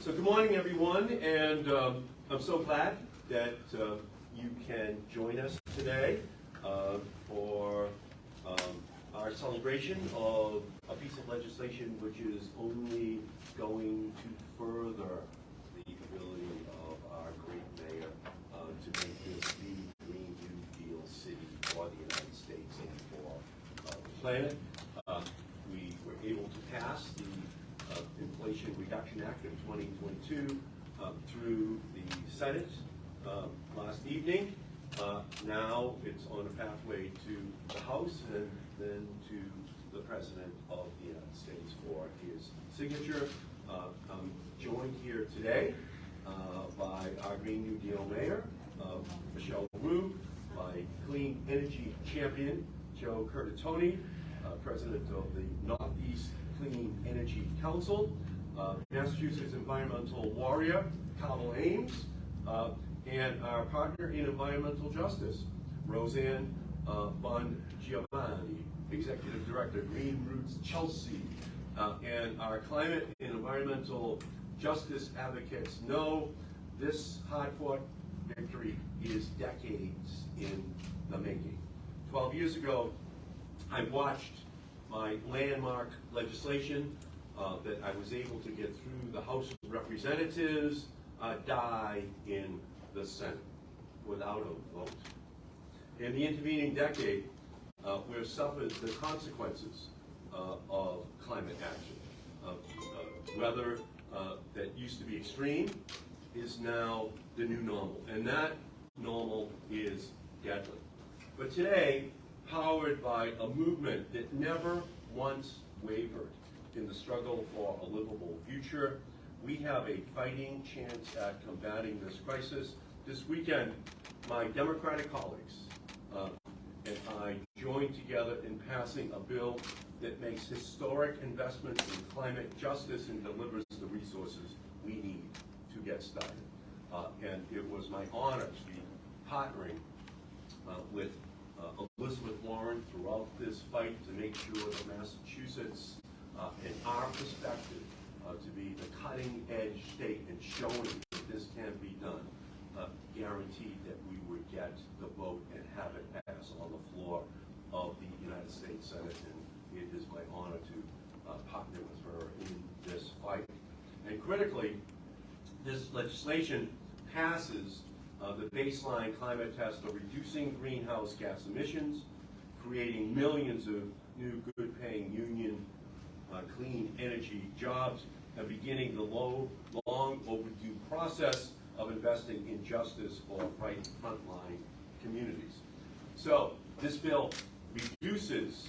So good morning, everyone, and I'm so glad that you can join us today for our celebration of a piece of legislation which is only going to further the ability of our great mayor to make this the Green New Deal city for the United States and for the planet. We were able to pass the Inflation Reduction Act of 2022 through the Senate last evening. Now it's on a pathway to the House and then to the President of the United States for his signature. I'm joined here today by our Green New Deal Mayor, Michelle Rue, by Clean Energy Champion, Joe Curtatone, President of the Northeast Clean Energy Council, Massachusetts Environmental Warrior, Cowell Ames, and our partner in environmental justice, Roseanne Bongiovanni, Executive Director, Green Roots Chelsea, and our climate and environmental justice advocates know this hard-fought victory is decades in the making. 12 years ago, I watched my landmark legislation that I was able to get through the House of Representatives die in the Senate without a vote. In the intervening decade, we've suffered the consequences of climate action. Weather that used to be extreme is now the new normal, and that normal is deadly. But today, powered by a movement that never once wavered in the struggle for a livable future, we have a fighting chance at combating this crisis. This weekend, my Democratic colleagues and I joined together in passing a bill that makes historic investments in climate justice and delivers the resources we need to get started. And it was my honor to be partnering with Elizabeth Warren throughout this fight to make sure that Massachusetts, in our perspective, to be the cutting edge state and showing that this can be done, guaranteed that we would get the vote and have it pass on the floor of the United States Senate. And it is my honor to partner with her in this fight. And critically, this legislation passes the baseline climate test of reducing greenhouse gas emissions, creating millions of new good-paying union clean energy jobs, and beginning the long overdue process of investing in justice for frontline communities. So this bill reduces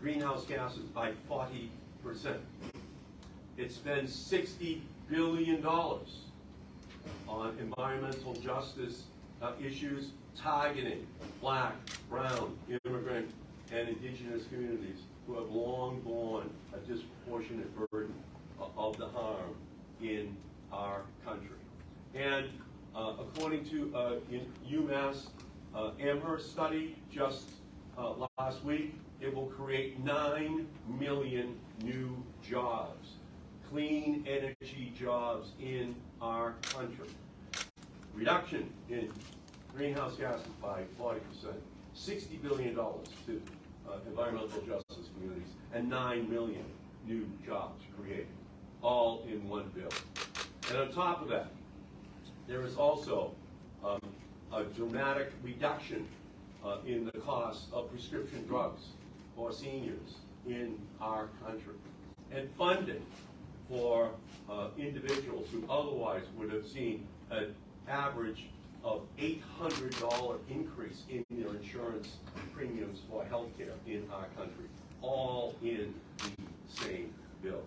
greenhouse gases by 40%. It spends $60 billion on environmental justice issues targeting Black, brown, immigrant, and indigenous communities who have long borne a disproportionate burden of the harm in our country. And according to UMass Amherst study just last week, it will create 9 million new jobs, clean energy jobs in our country. Reduction in greenhouse gases by 40%, $60 billion to environmental justice communities, and 9 million new jobs created, all in one bill. And on top of that, there is also a dramatic reduction in the cost of prescription drugs for seniors in our country, and funding for individuals who otherwise would have seen an average of $800 increase in their insurance premiums for health care in our country, all in the same bill.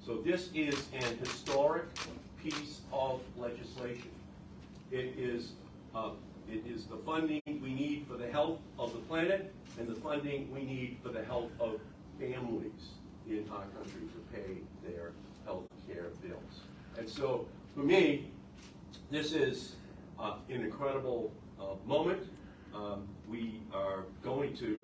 So this is an historic piece of legislation. It is the funding we need for the health of the planet and the funding we need for the health of families in our country to pay their health care bills. And so for me, this is an incredible moment. We are going to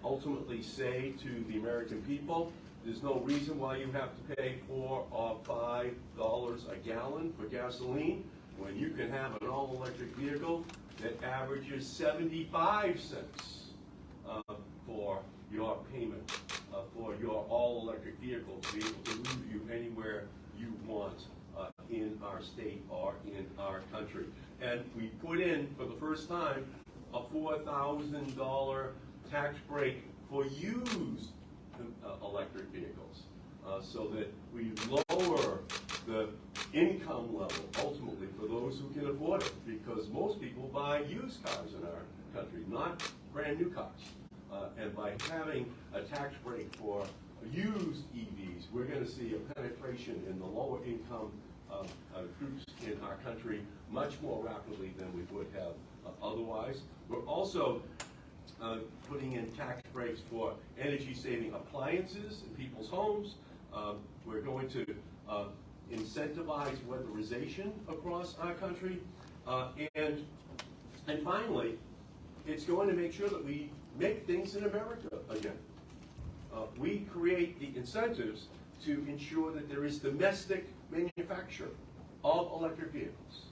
ultimately say to the American people, there's no reason why you have to pay $4 or $5 a gallon for gasoline, when you can have an all-electric vehicle that averages 75 cents for your payment for your all-electric vehicle to be able to move you anywhere you want in our state or in our country. And we put in, for the first time, a $4,000 tax break for used electric vehicles, so that we lower the income level ultimately for those who can afford it, because most people buy used cars in our country, not brand new cars. And by having a tax break for used EVs, we're going to see a penetration in the lower income groups in our country much more rapidly than we would have otherwise. We're also putting in tax breaks for energy-saving appliances in people's homes. We're going to incentivize weatherization across our country. And finally, it's going to make sure that we make things in America again. We create the incentives to ensure that there is domestic manufacture of electric vehicles,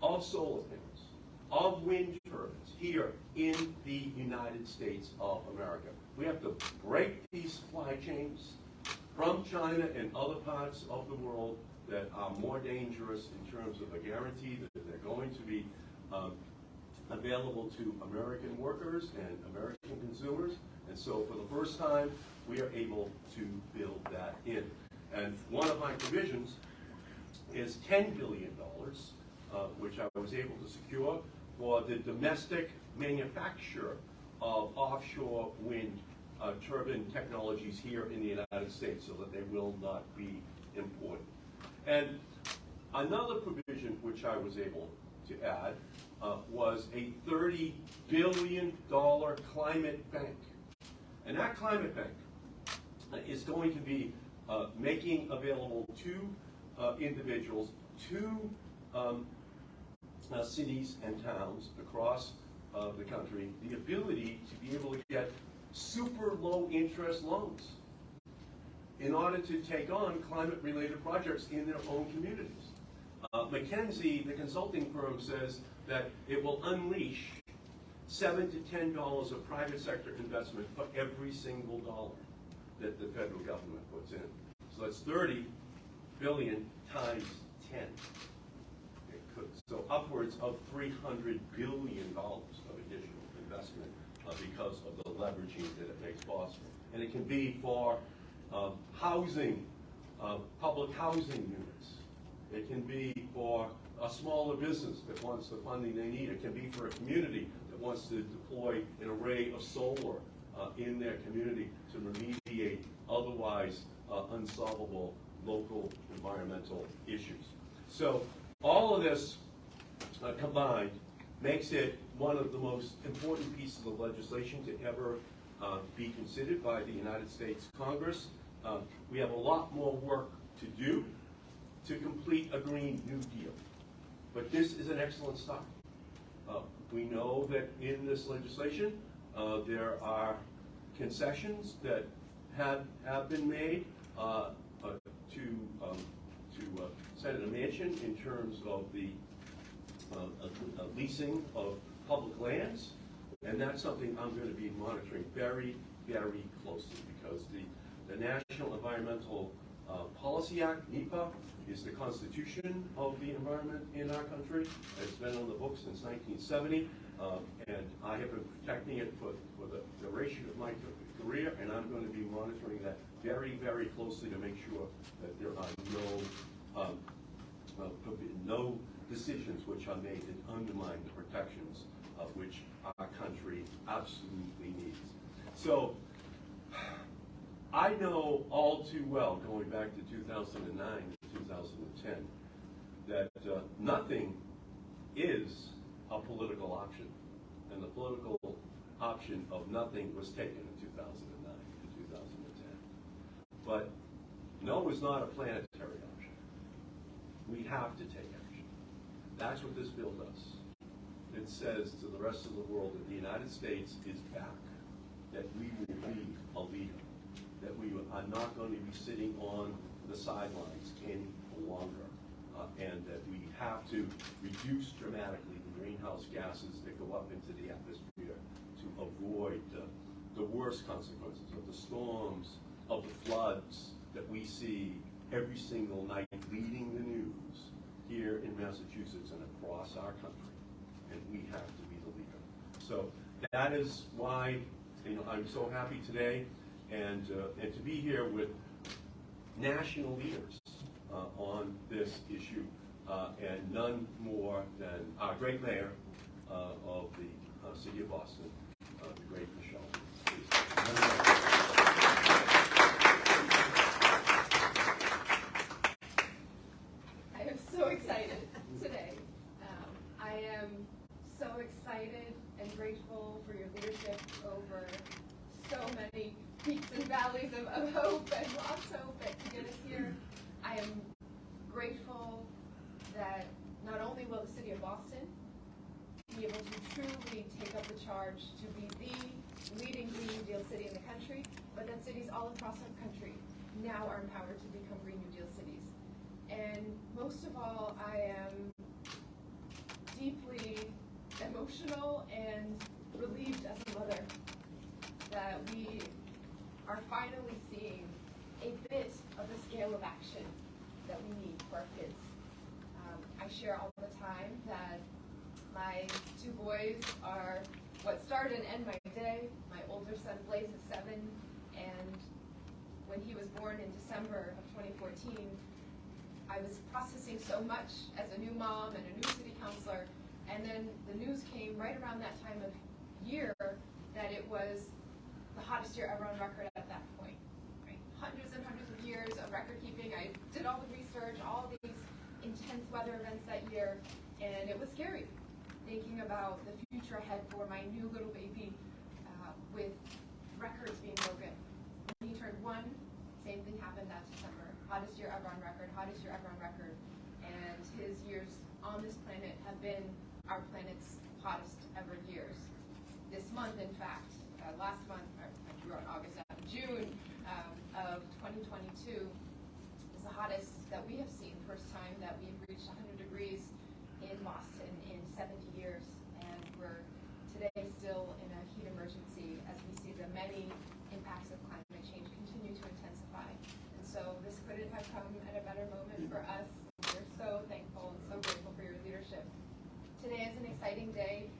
of solar panels, of wind turbines here in the United States of America. We have to break these supply chains from China and other parts of the world that are more dangerous in terms of a guarantee that they're going to be available to American workers and American consumers. And so for the first time, we are able to build that in. And one of my provisions is $10 billion, which I was able to secure for the domestic manufacture of offshore wind turbine technologies here in the United States, so that they will not be imported. And another provision which I was able to add was a $30 billion climate bank. And that climate bank is going to be making available to individuals, to cities and towns across the country, the ability to be able to get super low interest loans in order to take on climate-related projects in their own communities. McKinsey, the consulting firm, says that it will unleash $7 to $10 of private sector investment for every single dollar that the federal government puts in. So that's 30 billion times 10. So upwards of $300 billion of additional investment because of the leveraging that it makes possible. And it can be for housing, public housing units. It can be for a smaller business that wants the funding they need. It can be for a community that wants to deploy an array of solar in their community to remediate otherwise unsolvable local environmental issues. So all of this combined makes it one of the most important pieces of legislation to ever be considered by the United States Congress. We have a lot more work to do to complete a Green New Deal. But this is an excellent start. We know that in this legislation there are concessions that have been made to Senator Manchin in terms of the leasing of public lands, and that's something I'm going to be monitoring very, very closely, because the National Environmental Policy Act, NEPA, is the constitution of the environment in our country. It's been on the books since 1970, and I have been protecting it for the duration of my career, and I'm going to be monitoring that very, very closely to make sure that there are no decisions which are made that undermine the protections of which our country absolutely needs. So I know all too well, going back to 2009 to 2010, that nothing is a political option. And the political option of nothing was taken in 2009 to 2010. But no is not a planetary option. We have to take action. That's what this bill does. It says to the rest of the world that the United States is back, that we will be a leader, that we are not going to be sitting on the sidelines any longer, and that we have to reduce dramatically the greenhouse gases that go up into the atmosphere to avoid the worst consequences of the storms, of the floods that we see every single night leading the news here in Massachusetts and across our country. And we have to be the leader. So that is why I'm so happy today and to be here with national leaders on this issue, and none more than our great mayor of the city of Boston, the great Michelle. I am so excited today. I am so excited and grateful for your leadership over so many peaks and valleys of hope and lost hope to get us here. I am grateful that not only will the city of Boston be able to truly take up the charge to be the leading Green New Deal city in the country, but that cities all across our country now are empowered to become Green New Deal cities. And most of all, I am deeply emotional and relieved as a mother that we are finally seeing a bit of the scale of action that we need for our kids. I share all the time that my two boys are what start and end my day. My older son Blaze is 7, and when he was born in December of 2014, I was processing so much as a new mom and a new city councilor, and then the news came right around that time of year that it was the hottest year ever on record at that point. Right? Hundreds and hundreds of years of record keeping. I did all the research, all these intense weather events that year, and it was scary thinking about the future ahead for my new little baby with records being broken. When he turned 1, same thing happened that December. Hottest year ever on record, hottest year ever on record. And his years on this planet have been our planet's hottest ever years. This month, in fact, last month, I grew on August, June of 2022 is the hottest that we have seen, first time that we've reached 100 degrees in Boston in 70 years. And we're today still in a heat emergency as we see the many impacts of climate change continue to intensify. And so this couldn't have come at a better moment for us. We're so thankful and so grateful for your leadership. Today is an exciting day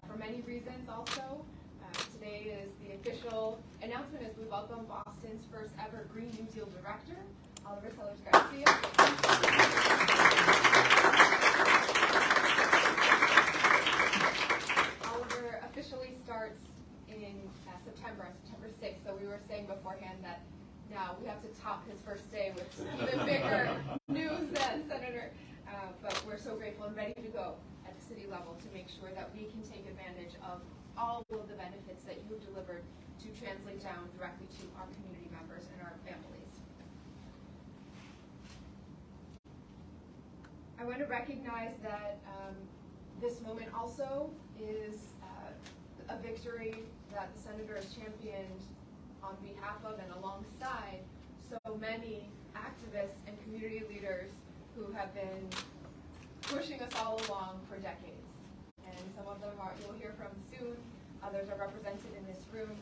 for many reasons also. Today is the official announcement as we welcome Boston's first ever Green New Deal Director, Oliver Sellers Garcia. Oliver officially starts in September 6th, so we were saying beforehand that now we have to top his first day with even bigger news than Senator. But we're so grateful and ready to go at the city level to make sure that we can take advantage of all of the benefits that you've delivered to translate down directly to our community members and our families. I want to recognize that this moment also is a victory that the Senator has championed on behalf of and alongside so many activists and community leaders who have been pushing us all along for decades. And some of them you'll hear from soon, others are represented in this room.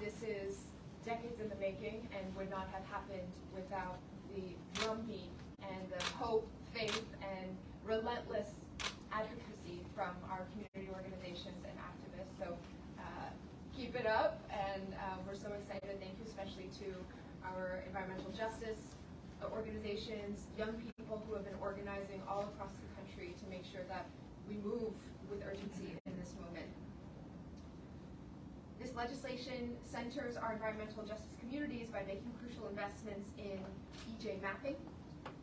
This is decades in the making and would not have happened without the drumbeat and the hope, faith, and relentless advocacy from our community organizations and activists. So keep it up, and we're so excited. Thank you especially to our environmental justice organizations, young people who have been organizing all across the country to make sure that we move with urgency in this moment. This legislation centers our environmental justice communities by making crucial investments in EJ mapping,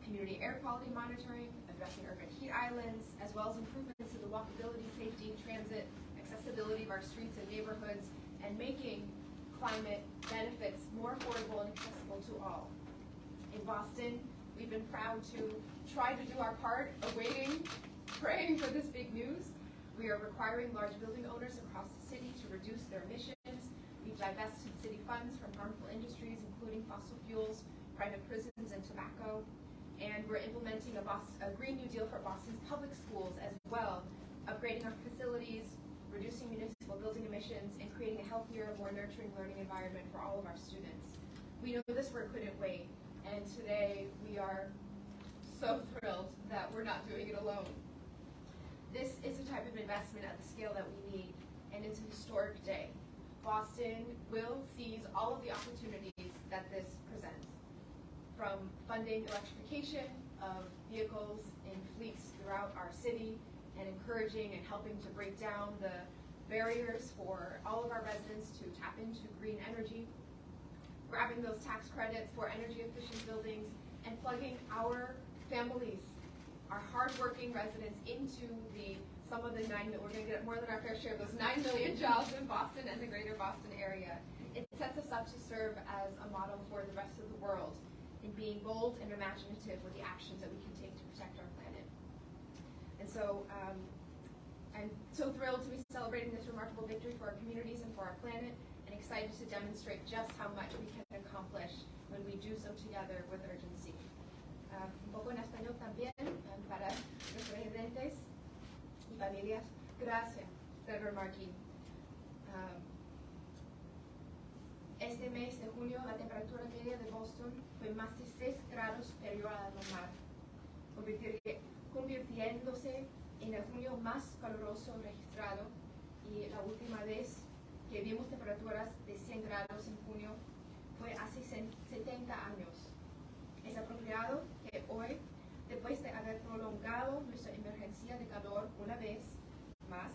community air quality monitoring, addressing urban heat islands, as well as improvements to the walkability, safety, transit, accessibility of our streets and neighborhoods, and making climate benefits more affordable and accessible to all. In Boston, we've been proud to try to do our part, awaiting, praying for this big news. We are requiring large building owners across the city to reduce their emissions. We've divested city funds from harmful industries, including fossil fuels, private prisons, and tobacco. And we're implementing a Green New Deal for Boston's public schools as well, upgrading our facilities, reducing municipal building emissions, and creating a healthier, more nurturing learning environment for all of our students. We know this work couldn't wait, and today we are so thrilled that we're not doing it alone. This is the type of investment at the scale that we need, and it's a historic day. Boston will seize all of the opportunities that this presents, from funding electrification of vehicles in fleets throughout our city, and encouraging and helping to break down the barriers for all of our residents to tap into green energy, grabbing those tax credits for energy efficient buildings, and plugging our families, our hardworking residents into some of the we're going to get more than our fair share of those 9 million jobs in Boston and the greater Boston area. It sets us up to serve as a model for the rest of the world in being bold and imaginative with the actions that we can take to protect our planet. And so I'm so thrilled to be celebrating this remarkable victory for our communities and for our planet, and excited to demonstrate just how much we can accomplish when we do so together with urgency. Un poco en español también, para los residentes y familias. Gracias, Senator Markey. Este mes de junio, la temperatura media de Boston fue más de 6 grados superior a la normal, convirtiéndose en el junio más caluroso registrado, y la última vez que vimos temperaturas de 100 grados en junio fue hace 70 años. Es apropiado que hoy, después de haber prolongado nuestra emergencia de calor una vez más,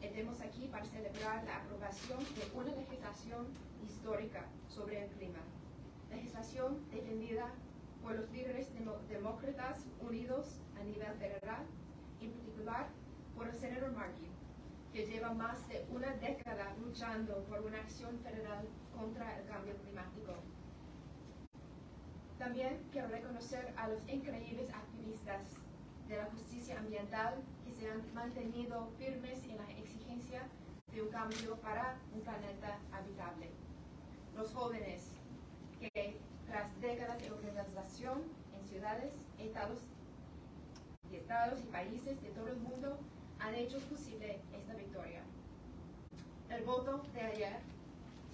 estemos aquí para celebrar la aprobación de una legislación histórica sobre el clima. Legislación defendida por los líderes demócratas unidos a nivel federal, en particular por el senador Markey, que lleva más de una década luchando por una acción federal contra el cambio climático. También quiero reconocer a los increíbles activistas de la justicia ambiental que se han mantenido firmes en la exigencia de un cambio para un planeta habitable. Los jóvenes que, tras décadas de organización en ciudades, estados y países de todo el mundo, han hecho posible esta victoria. El voto de ayer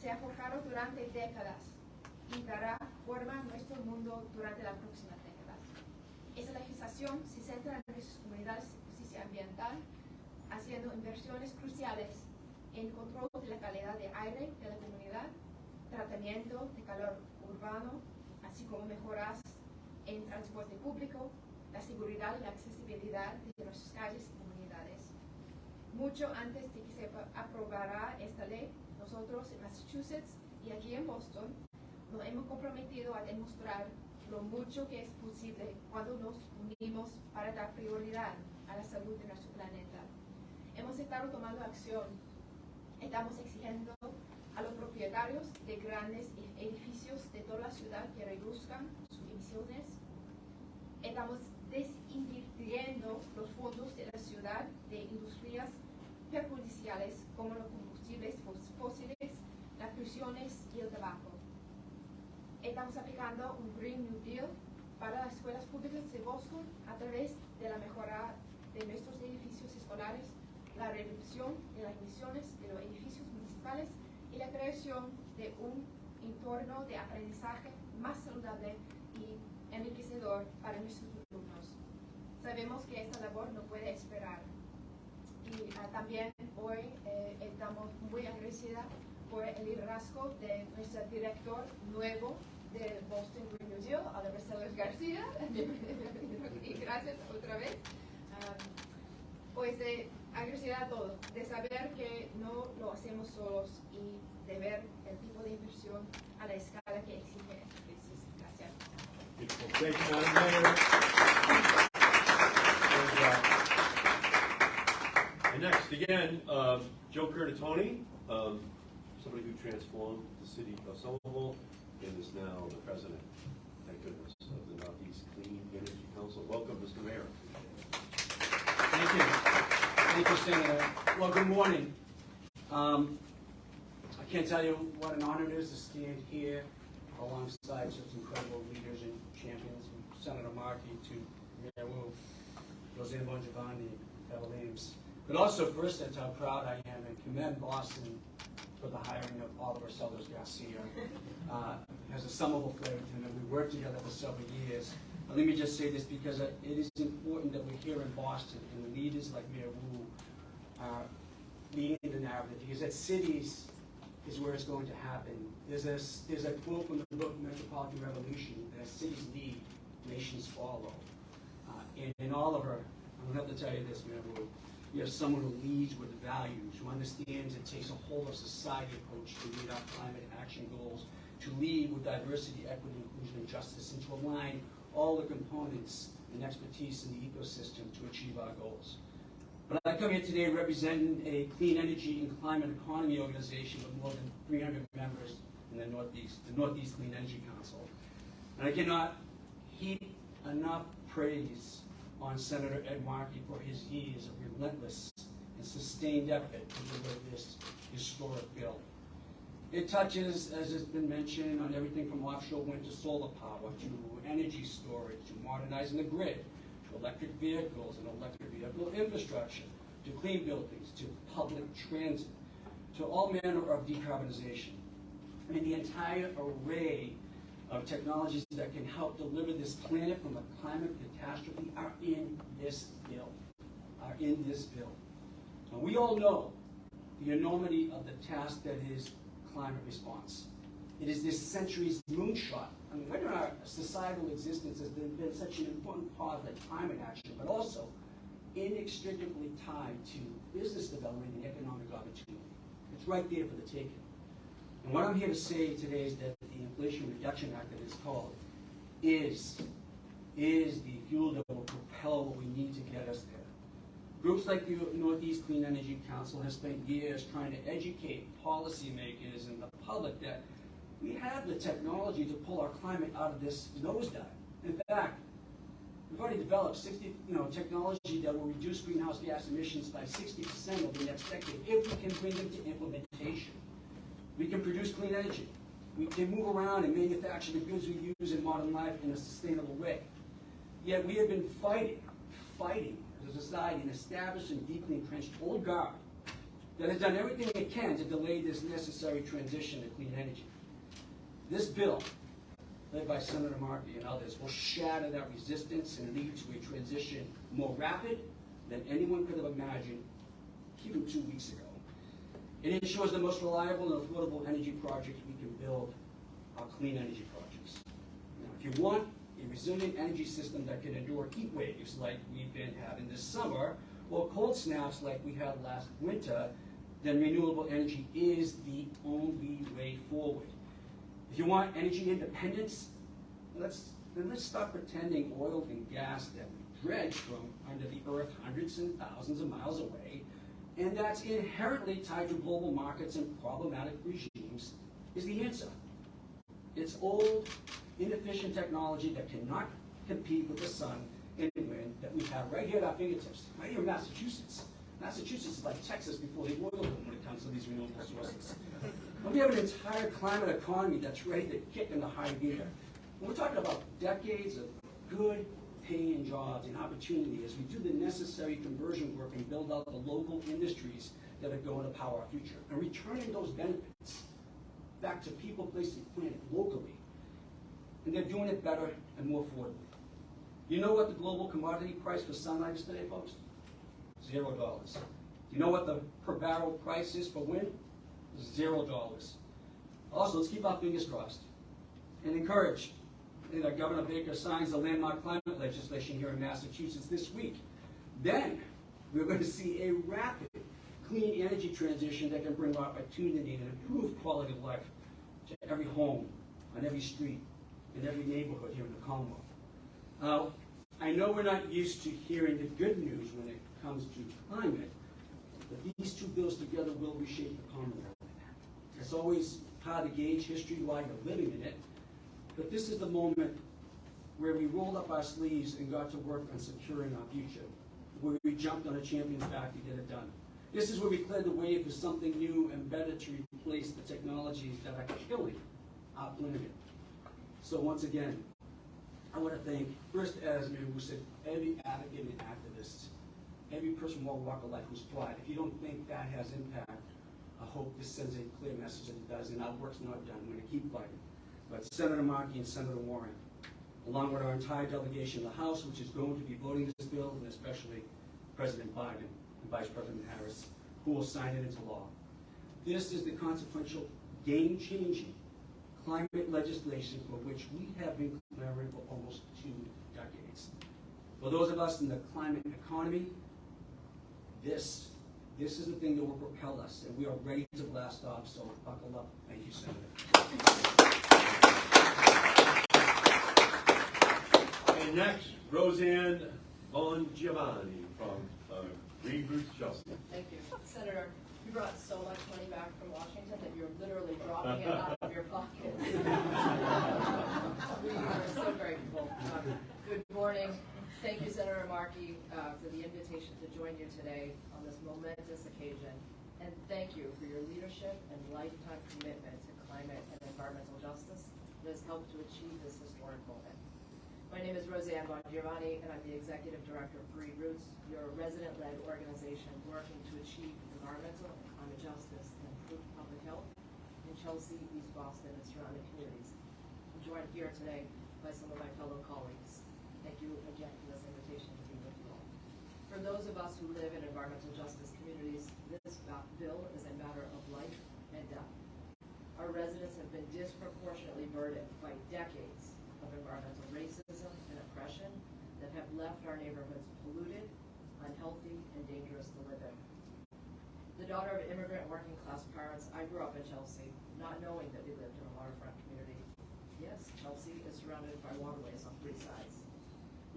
se ha forjado durante décadas y dará forma a nuestro mundo durante las próximas décadas. Esta legislación se centra en nuestras comunidades de justicia ambiental, haciendo inversiones cruciales en control de la calidad de aire de la comunidad, tratamiento de calor urbano, así como mejoras en transporte público, la seguridad y la accesibilidad de nuestras calles y comunidades. Mucho antes de que se aprobara esta ley, nosotros en Massachusetts y aquí en Boston nos hemos comprometido a demostrar lo mucho que es posible cuando nos unimos para dar prioridad a la salud de nuestro planeta. Hemos estado tomando acción. Estamos exigiendo a los propietarios de grandes edificios de toda la ciudad que reduzcan sus emisiones. Estamos desinvirtiendo los fondos de la ciudad de industrias perjudiciales como los combustibles fósiles, las prisiones y el tabaco. Estamos aplicando un Green New Deal para las escuelas públicas de Boston a través de la mejora de nuestros edificios escolares, la reducción de las emisiones de los edificios municipales y la creación de un entorno de aprendizaje más saludable y enriquecedor para nuestros alumnos. Sabemos que esta labor no puede esperar. Y también hoy estamos muy agradecidas por el liderazgo de nuestro director nuevo del Boston Green New Deal, Alberto García. Y gracias otra vez. Pues agradecida a todos, de saber que no lo hacemos solos y de ver el tipo de inversión a la escala que exige esta crisis. Gracias. Thank you, Madam Mayor. And next, again, Joe Curtatone, somebody who transformed the city of Somerville and is now the president, thank goodness, of the Northeast Clean Energy Council. Welcome, Mr. Mayor. Thank you. Thank you, Senator. Well, good morning. I can't tell you what an honor it is to stand here alongside such incredible leaders and champions. Senator Markey, to Mayor Wu, Roseanne Bongiovanni, Eva Leames. But also, first, that's how proud I am and commend Boston for the hiring of Oliver Sellers Garcia. Has a summable flavor to him, and we worked together for several years. But let me just say this, because it is important that we're here in Boston, and leaders like Mayor Wu are leading the narrative, because that cities is where it's going to happen. There's a quote from the book Metropolitan Revolution that cities lead, nations follow. And Oliver, I don't have to tell you this, Mayor Wu, you have someone who leads with values, who understands it takes a whole of society approach to meet our climate action goals, to lead with diversity, equity, inclusion, and justice, and to align all the components and expertise in the ecosystem to achieve our goals. But I come here today representing a clean energy and climate economy organization with more than 300 members in the Northeast Clean Energy Council. And I cannot heap enough praise on Senator Ed Markey for his years of relentless and sustained effort to deliver this historic bill. It touches, as has been mentioned, on everything from offshore wind to solar power, to energy storage, to modernizing the grid, to electric vehicles and electric vehicle infrastructure, to clean buildings, to public transit, to all manner of decarbonization. I mean, the entire array of technologies that can help deliver this planet from a climate catastrophe are in this bill. Now, we all know the enormity of the task that is climate response. It is this century's moonshot. I mean, whether our societal existence has been such an important part of the climate action, but also inextricably tied to business development and economic opportunity. It's right there for the taking. And what I'm here to say today is that the Inflation Reduction Act, that it's called, is the fuel that will propel what we need to get us there. Groups like the Northeast Clean Energy Council have spent years trying to educate policymakers and the public that we have the technology to pull our climate out of this nosedive. In fact, we've already developed technology that will reduce greenhouse gas emissions by 60% over the next decade if we can bring them to implementation. We can produce clean energy. We can move around and manufacture the goods we use in modern life in a sustainable way. Yet we have been fighting as a society, an established and deeply entrenched old guard that has done everything it can to delay this necessary transition to clean energy. This bill, led by Senator Markey and others, will shatter that resistance and lead to a transition more rapid than anyone could have imagined even 2 weeks ago. It ensures the most reliable and affordable energy projects we can build are clean energy projects. Now, if you want a resilient energy system that can endure heat waves like we've been having this summer, or cold snaps like we had last winter, then renewable energy is the only way forward. If you want energy independence, let's stop pretending oil and gas that we dredge from under the earth hundreds and thousands of miles away, and that's inherently tied to global markets and problematic regimes, is the answer. It's old, inefficient technology that cannot compete with the sun and wind that we have right here at our fingertips, right here in Massachusetts. Massachusetts is like Texas before the oil boom when it comes to these renewable sources. And we have an entire climate economy that's ready to kick into high gear. And we're talking about decades of good paying jobs and opportunity as we do the necessary conversion work and build out the local industries that are going to power our future. And returning those benefits back to people, places, and planet locally. And they're doing it better and more affordably. You know what the global commodity price for sunlight is today, folks? $0. Do you know what the per barrel price is for wind? $0. Also, let's keep our fingers crossed and encourage that Governor Baker signs the landmark climate legislation here in Massachusetts this week. Then we're going to see a rapid clean energy transition that can bring opportunity and improve quality of life to every home, on every street, in every neighborhood here in the Commonwealth. Now, I know we're not used to hearing the good news when it comes to climate, but these two bills together will reshape the Commonwealth. It's always hard to gauge history while you're living in it, but this is the moment where we rolled up our sleeves and got to work on securing our future, where we jumped on a champion's back to get it done. This is where we cleared the way for something new and better to replace the technologies that are killing our planet. So once again, I want to thank, first, as Mary Wu said, every advocate and activist, every person from all walk of life who's fought. If you don't think that has impact, I hope this sends a clear message that it does, and our work's not done. We're going to keep fighting. But Senator Markey and Senator Warren, along with our entire delegation of the House, which is going to be voting this bill, and especially President Biden and Vice President Harris, who will sign it into law. This is the consequential, game-changing climate legislation for which we have been clamoring for almost 2 decades. For those of us in the climate economy, this is the thing that will propel us, and we are ready to blast off, so buckle up. Thank you, Senator. And next, Roseanne Bongiovanni from Green Roots Chelsea. Thank you. Senator, you brought so much money back from Washington that you're literally dropping it out of your pockets. We are so grateful. Good morning. Thank you, Senator Markey, for the invitation to join you today on this momentous occasion. And thank you for your leadership and lifetime commitment to climate and environmental justice that has helped to achieve this historic moment. My name is Roseanne Bongiovanni, and I'm the Executive Director of Green Roots. You're a resident-led organization working to achieve environmental and climate justice and improve public health in Chelsea, East Boston, and surrounding communities. I'm joined here today by some of my fellow colleagues. Thank you again for this invitation to be with you all. For those of us who live in environmental justice communities, this bill is a matter of life and death. Our residents have been disproportionately burdened by decades of environmental racism and oppression that have left our neighborhoods polluted, unhealthy, and dangerous to live in. The daughter of immigrant working class parents, I grew up in Chelsea, not knowing that we lived in a waterfront community. Yes, Chelsea is surrounded by waterways on 3 sides.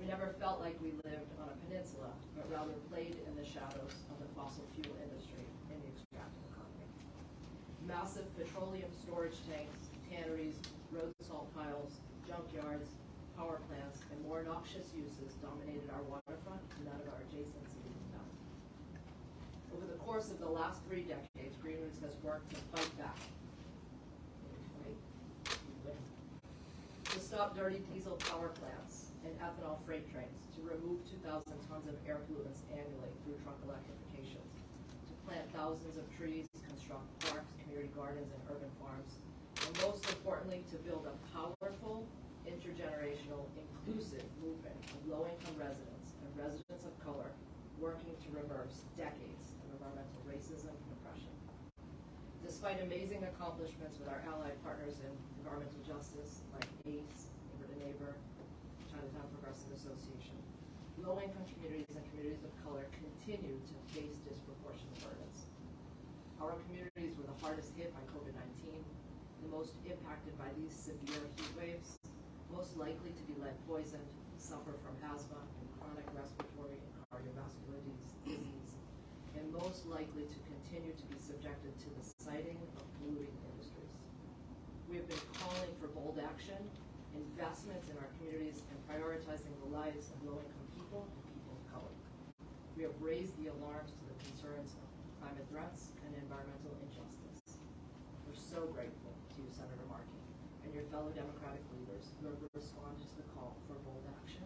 We never felt like we lived on a peninsula, but rather played in the shadows of the fossil fuel industry in the extractive economy. Massive petroleum storage tanks, tanneries, road salt piles, junkyards, power plants, and more noxious uses dominated our waterfront, and none of our adjacencies in town. Over the course of the last 3 decades, Green Roots has worked to fight back. We win. To stop dirty diesel power plants and ethanol freight trains, to remove 2,000 tons of air pollutants annually through truck electrification, to plant thousands of trees, construct parks, community gardens, and urban farms, and most importantly, to build a powerful, intergenerational, inclusive movement of low-income residents and residents of color working to reverse decades of environmental racism and oppression. Despite amazing accomplishments with our allied partners in environmental justice like ACE, Neighbor to Neighbor, Chinatown Progressive Association, low-income communities and communities of color continue to face disproportionate burdens. Our communities were the hardest hit by COVID-19, the most impacted by these severe heat waves, most likely to be lead poisoned, suffer from asthma and chronic respiratory and cardiovascular disease, and most likely to continue to be subjected to the siting of polluting industries. We have been calling for bold action, investments in our communities, and prioritizing the lives of low-income people and people of color. We have raised the alarms to the concerns of climate threats and environmental injustice. We're so grateful to you, Senator Markey, and your fellow Democratic leaders who have responded to the call for bold action,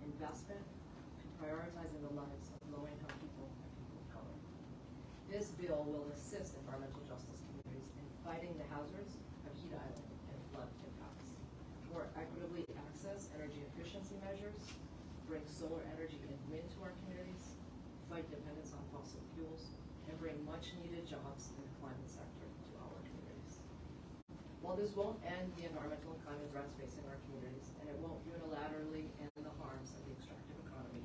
investment, and prioritizing the lives of low-income people and people of color. This bill will assist environmental justice communities in fighting the hazards of heat island and flood impacts, more equitably access energy efficiency measures, bring solar energy and wind to our communities, fight dependence on fossil fuels, and bring much-needed jobs in the climate sector to our communities. While this won't end the environmental and climate threats facing our communities, and it won't unilaterally end the harms of the extractive economy,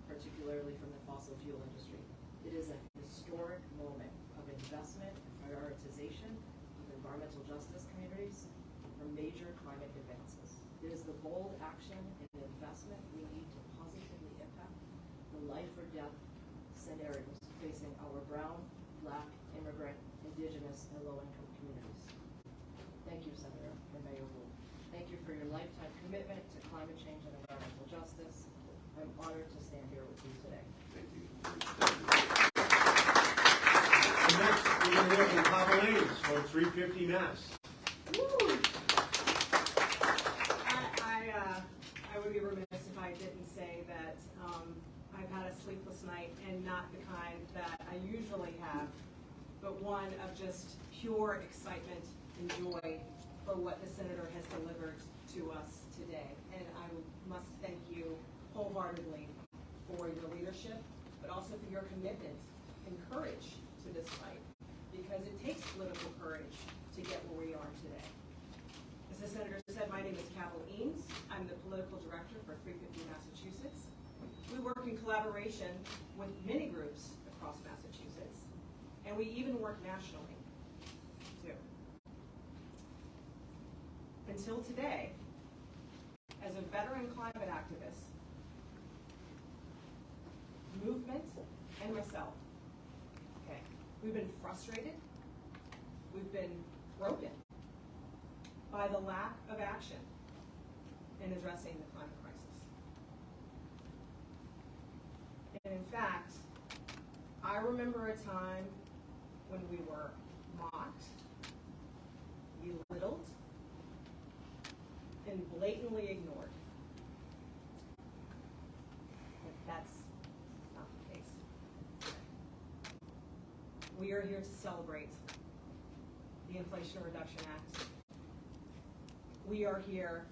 particularly from the fossil fuel industry, it is a historic moment of investment and prioritization of environmental justice communities for major climate advances. It is the bold action and investment we need to positively impact the life or death scenarios facing our brown, black, immigrant, indigenous, and low-income communities. Thank you, Senator and Mayor Wu. Thank you for your lifetime commitment to climate change and environmental justice. I'm honored to stand here with you today. Thank you. And next, we're going to hear from Papa Lanes from 350 Mass. I last night, and not the kind that I usually have, but one of just pure excitement and joy for what the Senator has delivered to us today. And I must thank you wholeheartedly for your leadership, but also for your commitment and courage to this fight, because it takes political courage to get where we are today. As the Senator said, my name is Cabell Eames. I'm the political director for 350 Massachusetts. We work in collaboration with many groups across Massachusetts, and we even work nationally, too. Until today, as a veteran climate activist, movement, and myself, okay, we've been frustrated, we've been broken by the lack of action in addressing the climate crisis. And in fact, I remember a time when we were mocked, belittled, and blatantly ignored. But that's not the case. We are here to celebrate the Inflation Reduction Act. We are here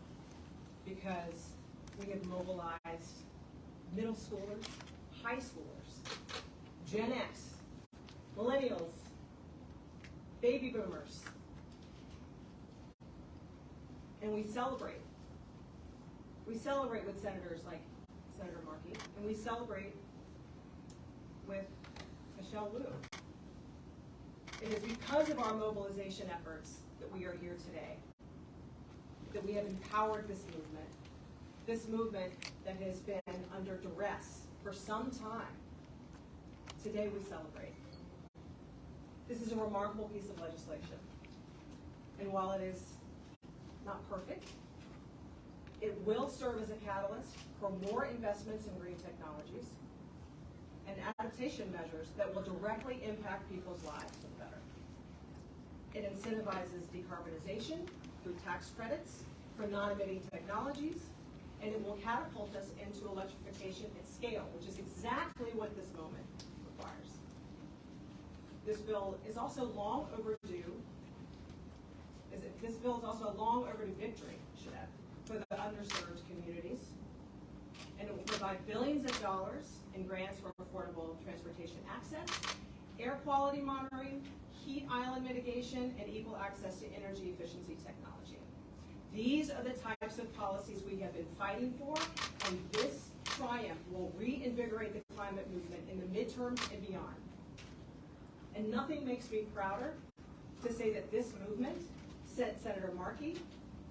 because we have mobilized middle schoolers, high schoolers, Gen X, millennials, baby boomers, and we celebrate. We celebrate with senators like Senator Markey, and we celebrate with Michelle Wu. It is because of our mobilization efforts that we are here today, that we have empowered this movement that has been under duress for some time. Today we celebrate. This is a remarkable piece of legislation. And while it is not perfect, it will serve as a catalyst for more investments in green technologies and adaptation measures that will directly impact people's lives for the better. It incentivizes decarbonization through tax credits for non-emitting technologies, and it will catapult us into electrification at scale, which is exactly what this moment requires. This bill is also long overdue. This bill is also a long overdue victory, should add, for the underserved communities, and it will provide billions of dollars in grants for affordable transportation access, air quality monitoring, heat island mitigation, and equal access to energy efficiency technology. These are the types of policies we have been fighting for, and this triumph will reinvigorate the climate movement in the midterms and beyond. And nothing makes me prouder to say that this movement sent Senator Markey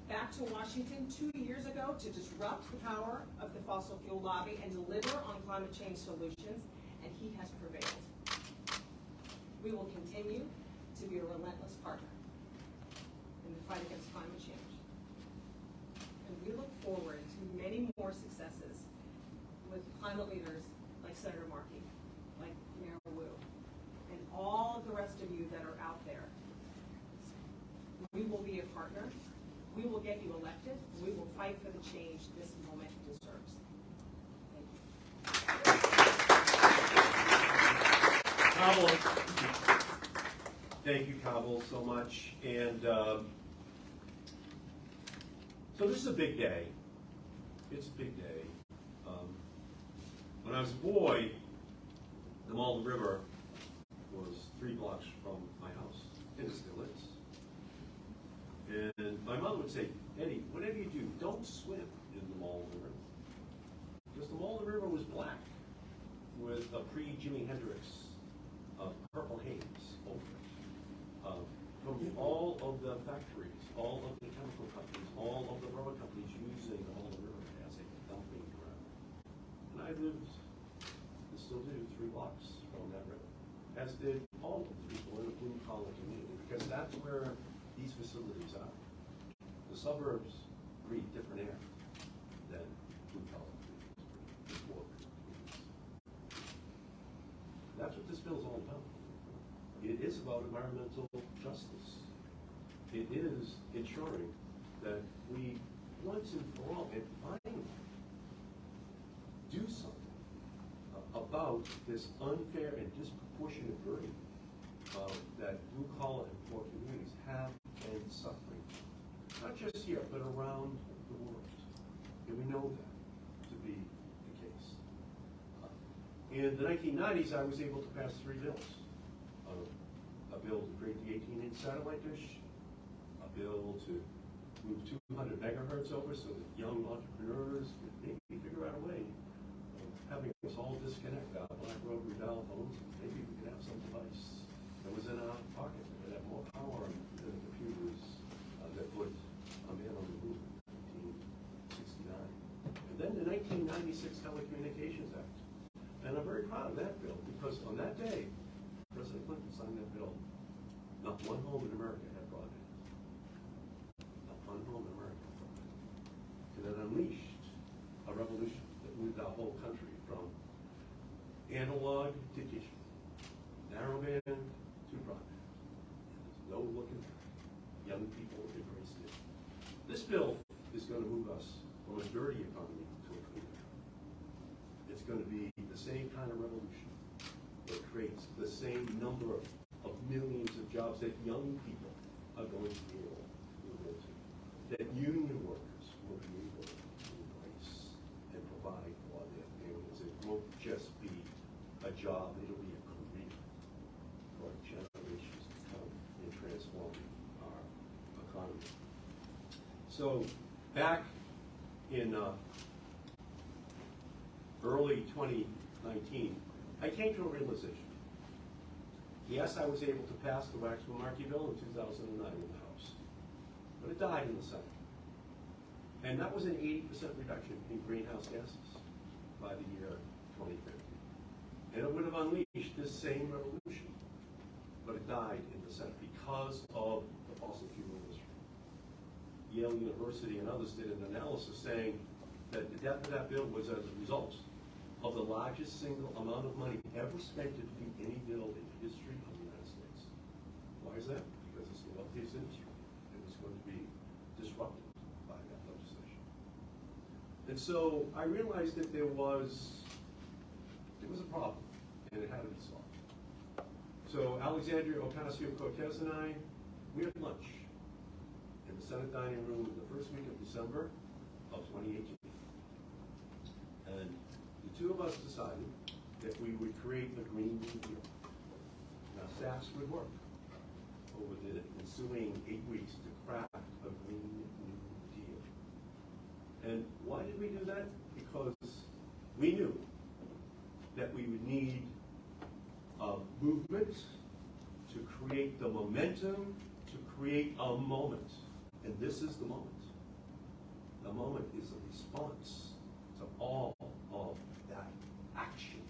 back to Washington 2 years ago to disrupt the power of the fossil fuel lobby and deliver on climate change solutions, and he has prevailed. We will continue to be a relentless partner in the fight against climate change. And we look forward to many more successes with climate leaders like Senator Markey, like Mayor Wu, and all of the rest of you that are out there. We will be a partner. We will get you elected. We will fight for the change this moment deserves. Thank you. Kabul. Thank you, Kabul, so much. And so this is a big day. It's a big day. When I was a boy, the Malden River was 3 blocks from my house, and it still is. And my mother would say, Eddie, whatever you do, don't swim in the Malden River. Because the Malden River was black with a pre-Jimi Hendrix purple haze over it. From all of the factories, all of the chemical companies, all of the rubber companies using the Malden River as a dumping ground. And I lived, and still do, 3 blocks from that river, as did all of the people in the blue-collar community, because that's where these facilities are. The suburbs breathe different air than blue-collar communities. That's what this bill is all about. It is about environmental justice. It is ensuring that we, once and for all, and finally, do something about this unfair and disproportionate burden that blue-collar and poor communities have and suffering, not just here, but around the world. And we know that to be the case. In the 1990s, I was able to pass 3 bills. A bill to create the 18-inch satellite dish, a bill to move 200 megahertz over so that young entrepreneurs could maybe figure out a way of having us all disconnect our black rotary dial phones. Maybe we could have some device that was in our pocket that would have more power than the computers that put a man on the moon in 1969. And then the 1996 Telecommunications Act. And I'm very proud of that bill because on that day, President Clinton signed that bill. Not one home in America had broadband. Not one home in America had broadband. And it unleashed a revolution that moved our whole country from analog to digital, narrowband to broadband. There's no looking back. Young people embraced it. This bill is going to move us from a dirty economy to a clean economy. It's going to be the same kind of revolution that creates the same number of millions of jobs that young people are going to be able to move into, that union workers will be able to embrace and provide for their families. It won't just be a job, it'll be a career for generations to come in transforming our economy. So back in early 2019, I came to a realization. Yes, I was able to pass the Markey bill in 2009 in the House, but it died in the Senate. And that was an 80% reduction in greenhouse gases by the year 2050. And it would have unleashed this same revolution, but it died in the Senate because of the fossil fuel industry. Yale University and others did an analysis saying that the death of that bill was as a result of the largest single amount of money ever spent to defeat any bill in the history of the United States. Why is that? Because it's the wealthiest industry. It was going to be disrupted by that legislation. And so I realized that there was a problem, and it had to be solved. So Alexandria Ocasio-Cortez and I, we had lunch in the Senate dining room in the first week of December of 2018. And the two of us decided that we would create a Green New Deal. Now, staffs would work over the ensuing 8 weeks to craft a Green New Deal. And why did we do that? Because we knew that we would need a movement to create the momentum, to create a moment. And this is the moment. The moment is a response to all of that action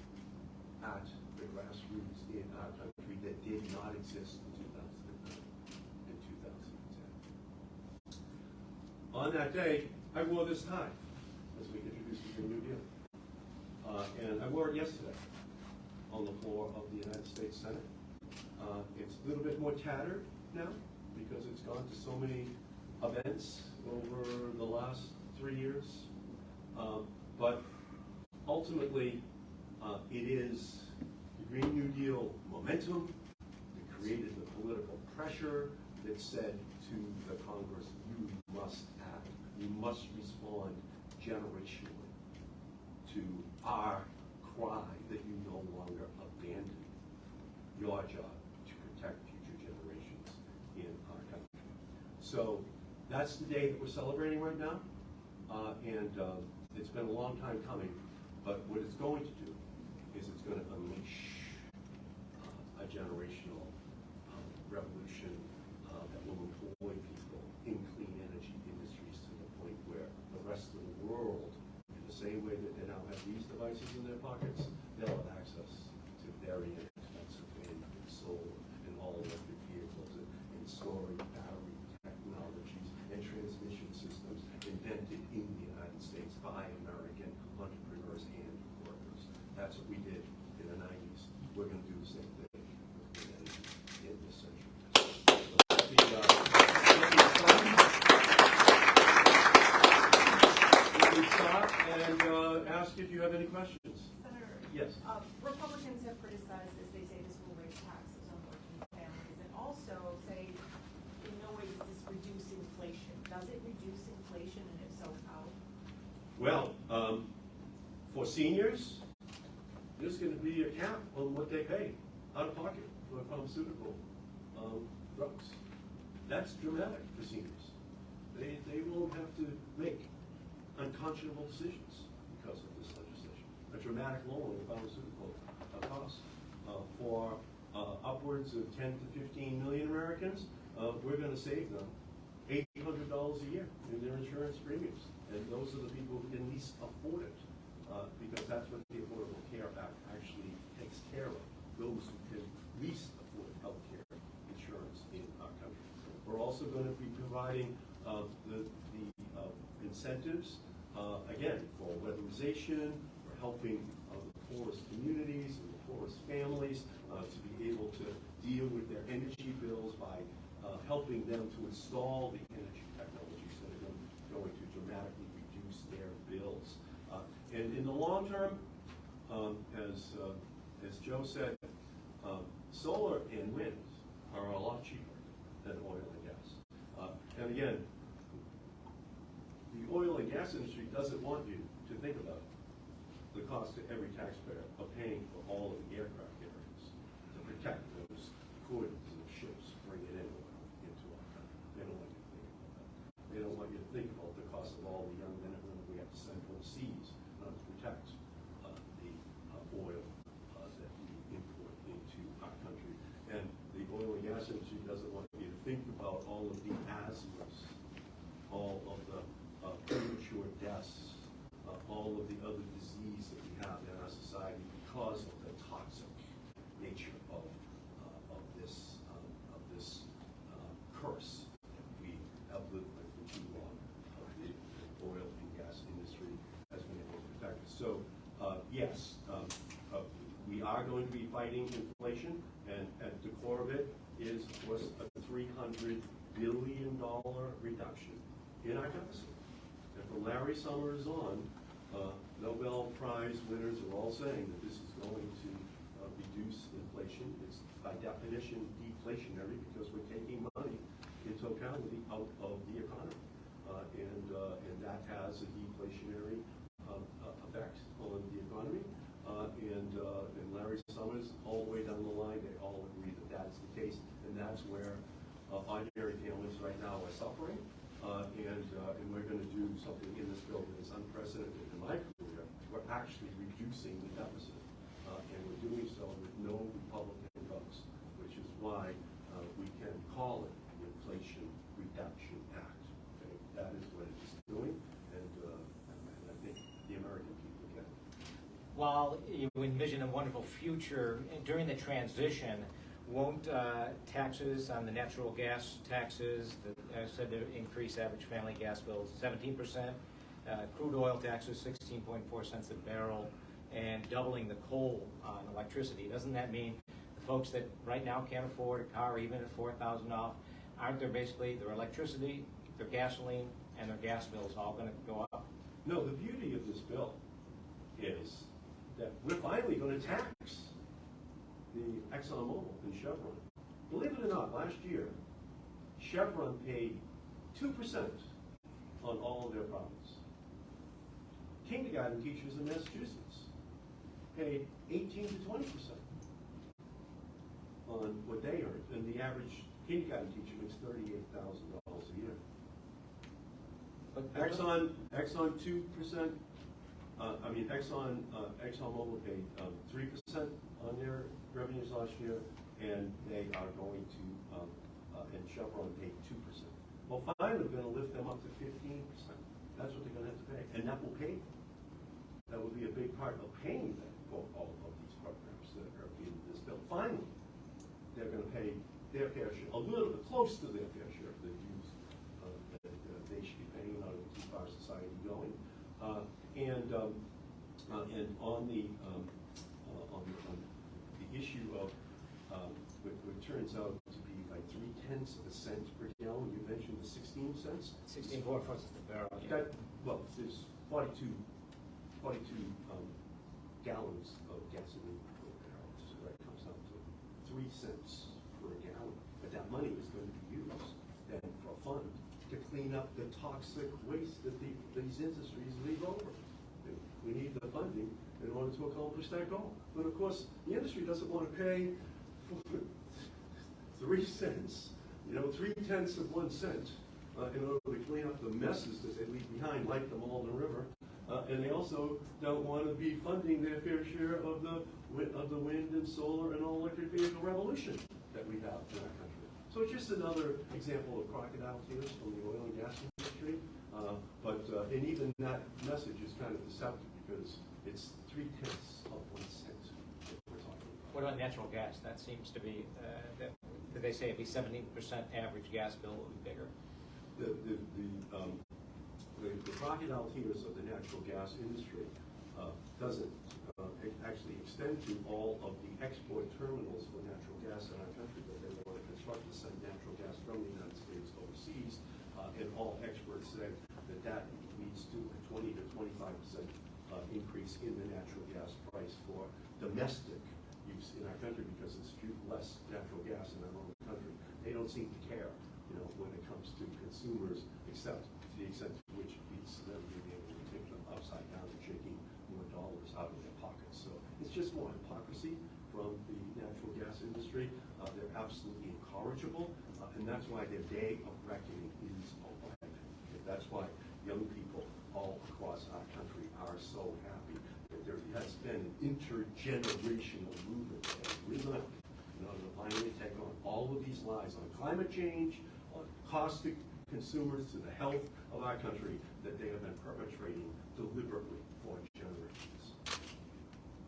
at the grassroots in our country that did not exist in 2009 and 2010. On that day, I wore this tie as we introduced the Green New Deal. And I wore it yesterday on the floor of the United States Senate. It's a little bit more tattered now because it's gone to so many events over the last 3 years. But ultimately, it is the Green New Deal momentum that created the political pressure that said to the Congress, you must act. You must respond generationally to our cry that you no longer abandon your job to protect future generations in our country. So that's the day that we're celebrating right now. And it's been a long time coming, but what it's going to do is it's going to unleash a generational revolution that will employ people in clean energy industries to the point where the rest of the world, in the same way that they now have these devices in their pockets, they'll have access to very inexpensive wind and solar and all electric vehicles and storing battery technologies and transmission systems invented in the United States by American entrepreneurs and workers. That's what we did in the 90s. We're going to do the same thing in this century. Let me stop and ask if you have any questions. Senator, Yes. Yes. Republicans have criticized, as they say, this will raise taxes on working families, and also say, in no way does this reduce inflation. Does it reduce inflation, and if so, how? Well, for seniors, there's going to be a cap on what they pay out of pocket for pharmaceutical drugs. That's dramatic for seniors. They won't have to make unconscionable decisions because of this legislation. A dramatic lowering of pharmaceutical costs for upwards of 10 to 15 million Americans. We're going to save them $800 a year in their insurance premiums, and those are the people who can least afford it, because that's what the Affordable Care Act actually takes care of. Those who can least afford health care insurance in our country. We're also going to be providing the incentives, again, for weatherization, for helping the poorest communities and the poorest families to be able to deal with their energy bills by helping them to install the energy technologies that are going to dramatically reduce their bills. And in the long term, as Joe said, solar and wind are a lot cheaper than oil and gas. And again, the oil and gas industry doesn't want you to think about the cost to every taxpayer of paying for all of the aircraft carriers to protect those goods and ships bringing in oil into our country. They don't want you to think about that. They don't want you to think about the cost of all the young men and women we have to send overseas to protect the oil that we import into our country. And the oil and gas industry doesn't want you to think about all of the asthmas, all of the premature deaths, all of the other disease that we have in our society because of the toxic nature of this curse that we have lived with for too long. The oil and gas industry has been able to protect us. So yes, we are going to be fighting inflation, and at the core of it is, of course, a $300 billion reduction in our deficit. And from Larry Summers on, Nobel Prize winners are all saying that this is going to reduce inflation. It's by definition deflationary because we're taking money in totality out of the economy, and that has a deflationary effect on the economy. And Larry Summers, all the way down the line, they all agree that that's the case, and that's where ordinary families right now are suffering. And we're going to do something in this bill that is unprecedented in my career. We're actually reducing the deficit, and we're doing so with no Republican votes, which is why we can call it the Inflation Reduction Act. Okay? That is what it is doing, and I think the American people get it. While you envision a wonderful future, during the transition, won't taxes on the natural gas taxes, I said to increase average family gas bills 17%, crude oil taxes 16.4 cents a barrel, and doubling the coal on electricity? Doesn't that mean the folks that right now can't afford a car even at $4,000 off, aren't there basically their electricity, their gasoline, and their gas bills all going to go up? No, the beauty of this bill is that we're finally going to tax the ExxonMobil and Chevron. Believe it or not, last year, Chevron paid 2% on all of their profits. Kindergarten teachers in Massachusetts paid 18 to 20% on what they earned, and the average kindergarten teacher makes $38,000 a year. But Exxon 2%. ExxonMobil paid 3% on their revenues last year, and they are going to, and Chevron paid 2%. Well, finally, we're going to lift them up to 15%. That's what they're going to have to pay, and that will pay. That will be a big part of paying them for all of these programs that are in this bill. Finally, they're going to pay their fair share, a little bit close to their fair share of the dues that they should be paying out of the two-car society going. And on the issue of what turns out to be like 0.3 cents per gallon, you mentioned the 16 cents. 16.4 cents a barrel. Well, there's 42 gallons of gasoline per barrel. So that comes out to 3 cents per gallon. But that money is going to be used then for a fund to clean up the toxic waste that these industries leave over. And we need the funding in order to accomplish that goal. But of course, the industry doesn't want to pay 3 cents, 0.3 of 1 cent, in order to clean up the messes that they leave behind, like the Malden River. And they also don't want to be funding their fair share of the wind and solar and all-electric vehicle revolution that we have in our country. So it's just another example of crocodile tears from the oil and gas industry. And even that message is kind of deceptive because it's 0.3 of 1 cent that we're talking about. What about natural gas? That seems to be, did they say it'd be 17% average gas bill will be bigger? The crocodile tears of the natural gas industry doesn't actually extend to all of the export terminals for natural gas in our country, but they want to construct to send natural gas from the United States overseas, and all experts say that leads to a 20 to 25% increase in the natural gas price for domestic use in our country because it's less natural gas in our own country. They don't seem to care, when it comes to consumers, except to the extent to which it leads to them being able to take them upside down and shaking more dollars out of their pockets. So it's just more hypocrisy from the natural gas industry. They're absolutely incorrigible, and that's why their day of reckoning is away. That's why young people all across our country are so happy that there has been an intergenerational movement that we learned, to finally take on all of these lies on climate change, on cost to consumers, to the health of our country that they have been perpetrating deliberately for generations.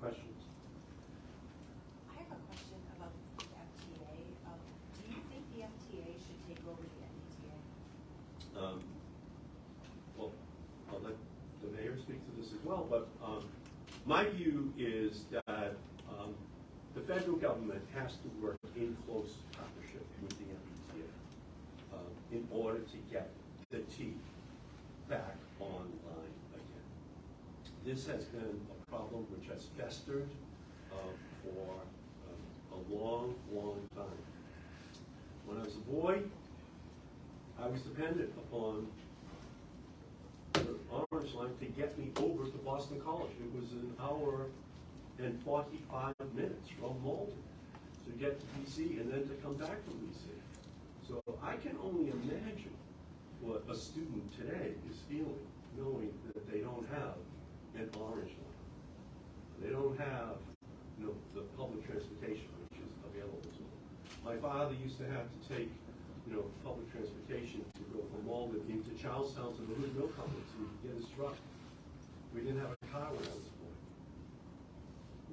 Questions? I have a question about the FTA. Do you think the FTA should take over the NDTA? Well, I'll let the mayor speak to this as well, but my view is that the federal government has to work in close partnership with the MBTA in order to get the T back online again. This has been a problem which has festered for a long, long time. When I was a boy, I was dependent upon the Orange Line to get me over to Boston College. It was an hour and 45 minutes from Malden to get to DC and then to come back from DC. So I can only imagine what a student today is feeling, knowing that they don't have an Orange Line. They don't have, the public transportation which is available to them. My father used to have to take, public transportation to go from Malden into Charlestown to the Hood Mill Company so he could get his truck. We didn't have a car when I was a boy.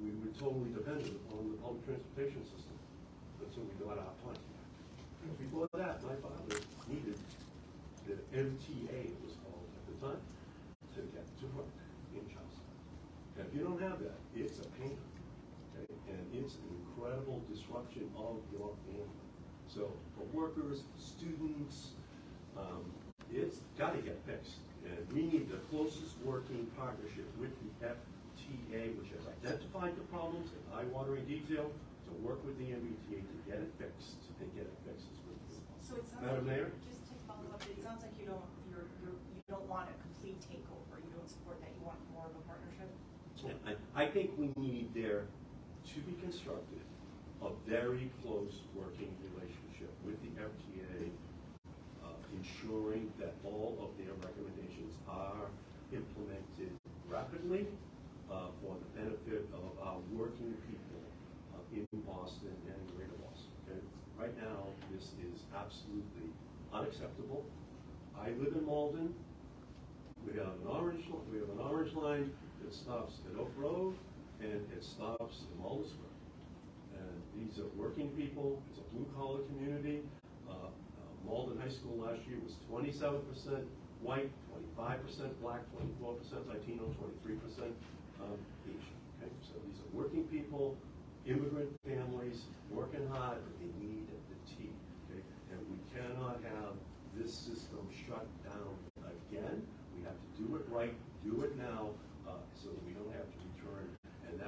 We were totally dependent on the public transportation system until we got our plan. Before that, my father needed the MTA, it was called at the time, to get to work in Charlestown. And if you don't have that, it's a pain, okay? And it's an incredible disruption of your family. So for workers, students, it's got to get fixed. And we need the closest working partnership with the FTA, which has identified the problems in eye-watering detail, to work with the MBTA to get it fixed and get it fixed as quickly as possible. So it sounds Madam like, Mayor? just to follow up, it sounds like you don't want a complete takeover. You don't support that. You want more of a partnership. Yeah, I think we need there to be constructed a very close working relationship with the FTA, ensuring that all of their recommendations are implemented rapidly for the benefit of our working people in Boston and Greater Boston. Okay? Right now, this is absolutely unacceptable. I live in Malden. We have an orange line that stops at Oak Road and it stops in Malden Square. And these are working people. It's a blue-collar community. Malden High School last year was 27% white, 25% black, 24% Latino, 23% Asian. Okay, so these are working people, immigrant families, working hard, but they need the T. Okay, and we cannot have this system shut down again. We have to do it right, do it now, so that we don't have to return. And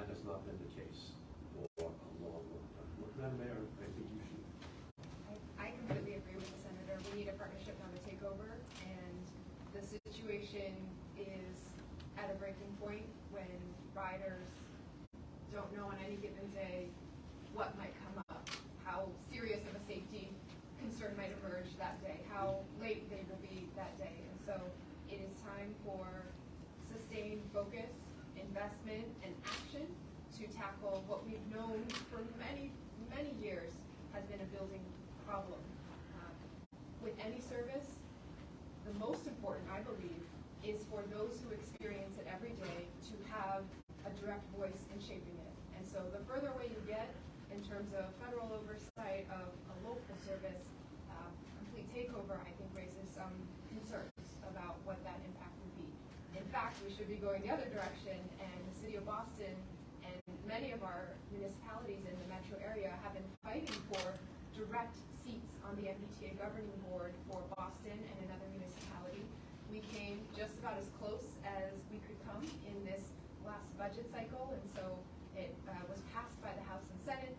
transportation is at a breaking point when riders don't know on any given day what might come up, how serious of a safety concern might emerge that day, how late they will be that day. And so it is time for sustained focus, investment, and action to tackle what we've known for many, many years has been a building problem. With any service, the most important, I believe, is for those who experience it every day to have a direct voice in shaping it. And so the further away you get in terms of federal oversight of a local service, complete takeover, I think, raises some concerns about what that impact would be. In fact, we should be going the other direction, and the city of Boston and many of our municipalities in the metro area have been fighting for direct seats on the MBTA governing board for Boston and another municipality. We came just about as close as we could come in this last budget cycle, and so it was passed by the House and Senate,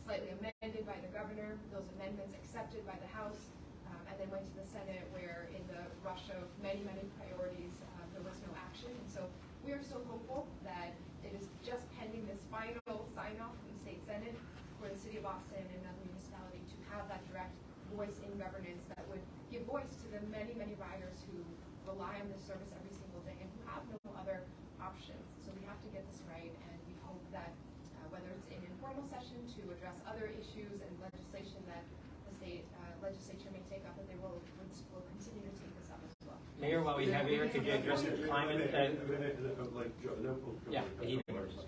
slightly amended by the governor, those amendments accepted by the House, and then went to the Senate, where in the rush of many, many priorities, there was no action. And so we are still hopeful that it is just pending this final sign-off from the state Senate for the city of Boston and another municipality to have that direct voice in governance that would give voice to the many, many riders who rely on this service every single day and who have no other options. So we have to get this right, and we hope that whether it's in informal session to address other issues and legislation that the state legislature may take up, that they will continue to take this up as well. Mayor, while we have you here, could you address the climate? Yeah, the heat emergency.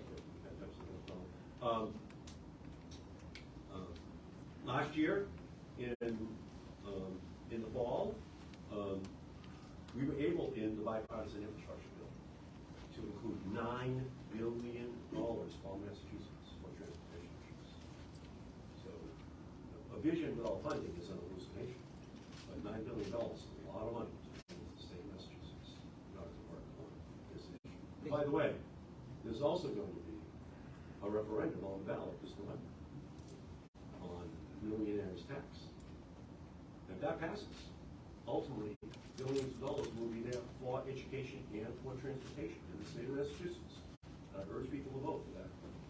Last year, in the fall, we were able, in the bipartisan infrastructure bill, to include $9 billion for Massachusetts for transportation issues. So, a vision without funding is an hallucination. But $9 billion is a lot of money to the state of Massachusetts in order to work on this issue. By the way, there's also going to be a referendum on the ballot this November on millionaire's tax. If that passes, ultimately, billions of dollars will be there for education and for transportation in the state of Massachusetts. I urge people to vote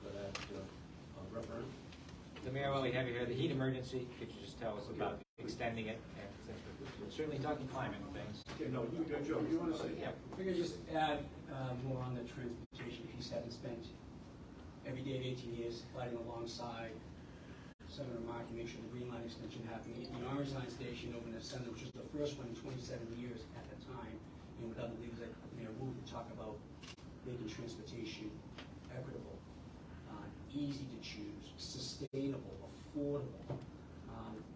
for that referendum. The Mayor, while we have you here, the heat emergency, could you just tell us about extending it? And since we're certainly talking climate and things. Okay, no, you go, Joe, you want to say? Yeah. If we could just add more on the transportation piece, having spent every day of 18 years fighting alongside Senator Markey, make sure the Green Line extension happened. The Orange Line station over in the center, which was the first one in 27 years at the time, and with other leaders like Mayor Wu to talk about making transportation equitable, easy to choose, sustainable, affordable.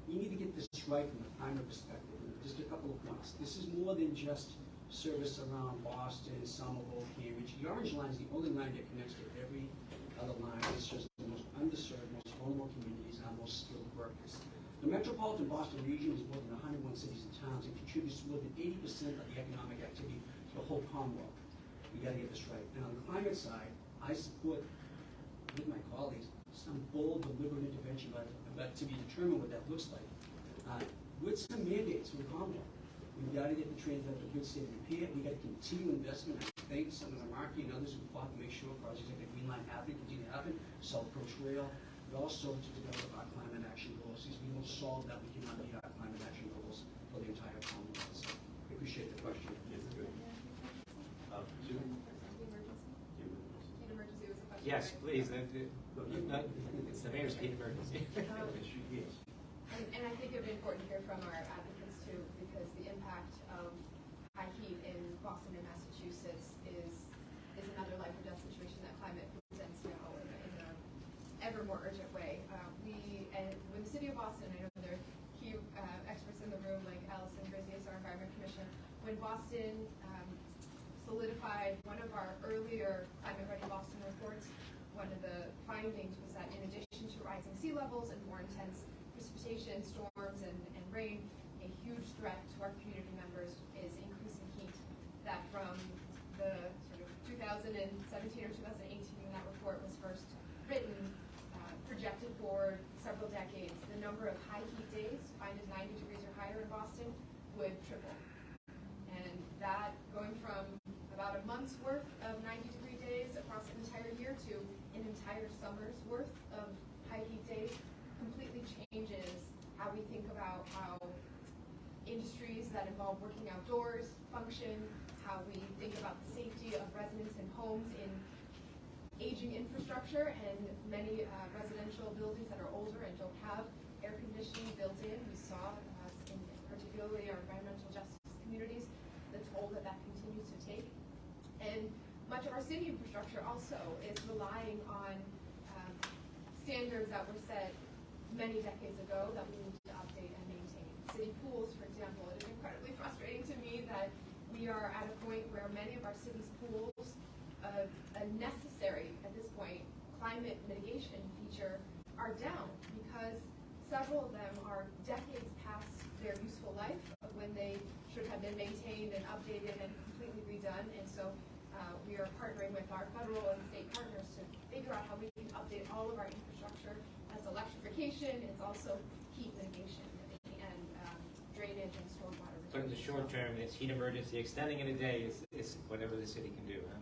We need to get this right from a climate perspective. Just a couple of points. This is more than just service around Boston, Somerville, Cambridge. The Orange Line is the only line that connects to every other line. It's just the most underserved, most vulnerable communities and our most skilled workers. The metropolitan Boston region is more than 101 cities and towns and contributes more than 80% of the economic activity to the whole Commonwealth. We got to get this right. And on the climate side, I support, with my colleagues, some bold, deliberate intervention, but to be determined what that looks like. With some mandates from the Commonwealth. We've got to get the trains up to good state of repair. We've got to continue investment. I thank Senator Markey and others who fought to make sure projects like the Green Line happen, continue to happen, South Coast Rail, but also to develop our climate action goals. Since we will solve that, we cannot meet our climate action goals for the entire Commonwealth. So I appreciate the question. Yes, good. Heat emergency was a question. Yes, right? please. It's the Mayor's heat emergency. Yes. And I think it would be important to hear from our advocates too, because the impact of high heat in Boston and Massachusetts is another life or death situation that climate presents now in an ever more urgent way. And with the city of Boston, I know there are key experts in the room like Allison Grizius, our Environment Commissioner. When Boston solidified one of our earlier Climate Ready Boston reports, one of the findings was that in addition to rising sea levels and more intense precipitation, storms, and rain, a huge threat to our community members is increasing heat. That from the sort of 2017 or 2018 when that report was first written, projected forward several decades, the number of high heat days, defined as 90 degrees or higher in Boston, would triple. And that going from about a month's worth of 90-degree days across an entire year to an entire summer's worth of high heat days completely changes how we think about how industries that involve working outdoors function, how we think about the safety of residents and homes in aging infrastructure and many residential buildings that are older and don't have air conditioning built in. We saw, in particularly our environmental justice communities, the toll that that continues to take. And much of our city infrastructure also is relying on standards that were set many decades ago that we need to update and maintain. City pools, for example, it is incredibly frustrating to me that we are at a point where many of our city's pools, a necessary, at this point, climate mitigation feature are down because several of them are decades past their useful life of when they should have been maintained and updated and completely redone. And so we are partnering with our federal and state partners to figure out how we can update all of our infrastructure. That's electrification, it's also heat mitigation and drainage and stormwater. But in the short term, it's heat emergency. Extending it a day is whatever the city can do, huh?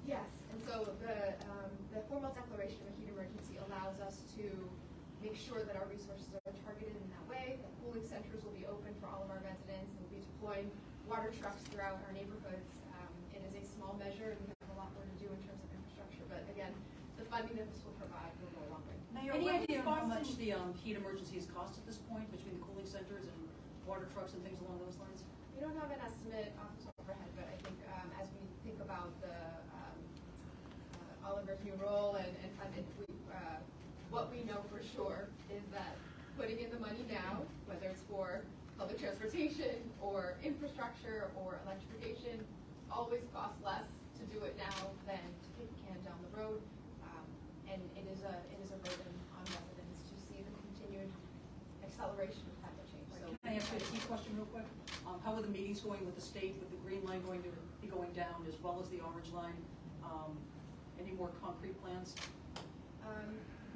Yes, and so the formal declaration of a heat emergency allows us to make sure that our resources are targeted in that way, that cooling centers will be open for all of our residents, and we'll be deploying water trucks throughout our neighborhoods. It is a small measure, and we have a lot more to do in terms of infrastructure, but again, the funding that this will provide will go a long way. Mayor, Any what idea how response much the heat emergencies cost at this point between the cooling centers and water trucks and things along those lines? We don't have an estimate off the top of our head, but I think as we think about the Oliver's new role and what we know for sure is that putting in the money now, whether it's for public transportation or infrastructure or electrification, always costs less to do it now than to kick the can down the road. And it is a burden on residents to see the continued acceleration of climate change. So, Can I ask you a key question real quick? How are the meetings going with the state, with the green line going to be going down as well as the orange line? Any more concrete plans?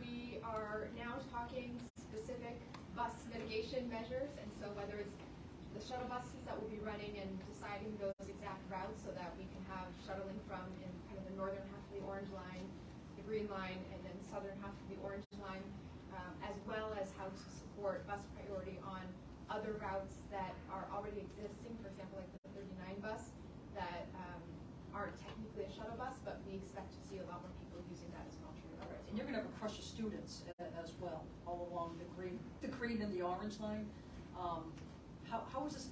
we are now talking specific bus mitigation measures, and so whether it's the shuttle buses that will be running and deciding those exact routes so that we can have shuttling from in kind of the northern half of the orange line, the green line, and then southern half of the orange line, as well as how to support bus priority on other routes that are already existing, for example, like the 39 bus that aren't technically a shuttle bus, but we expect to see a lot more people using that as an alternative. And you're going to have a crush of students as well, all along the green and the orange line. How is this?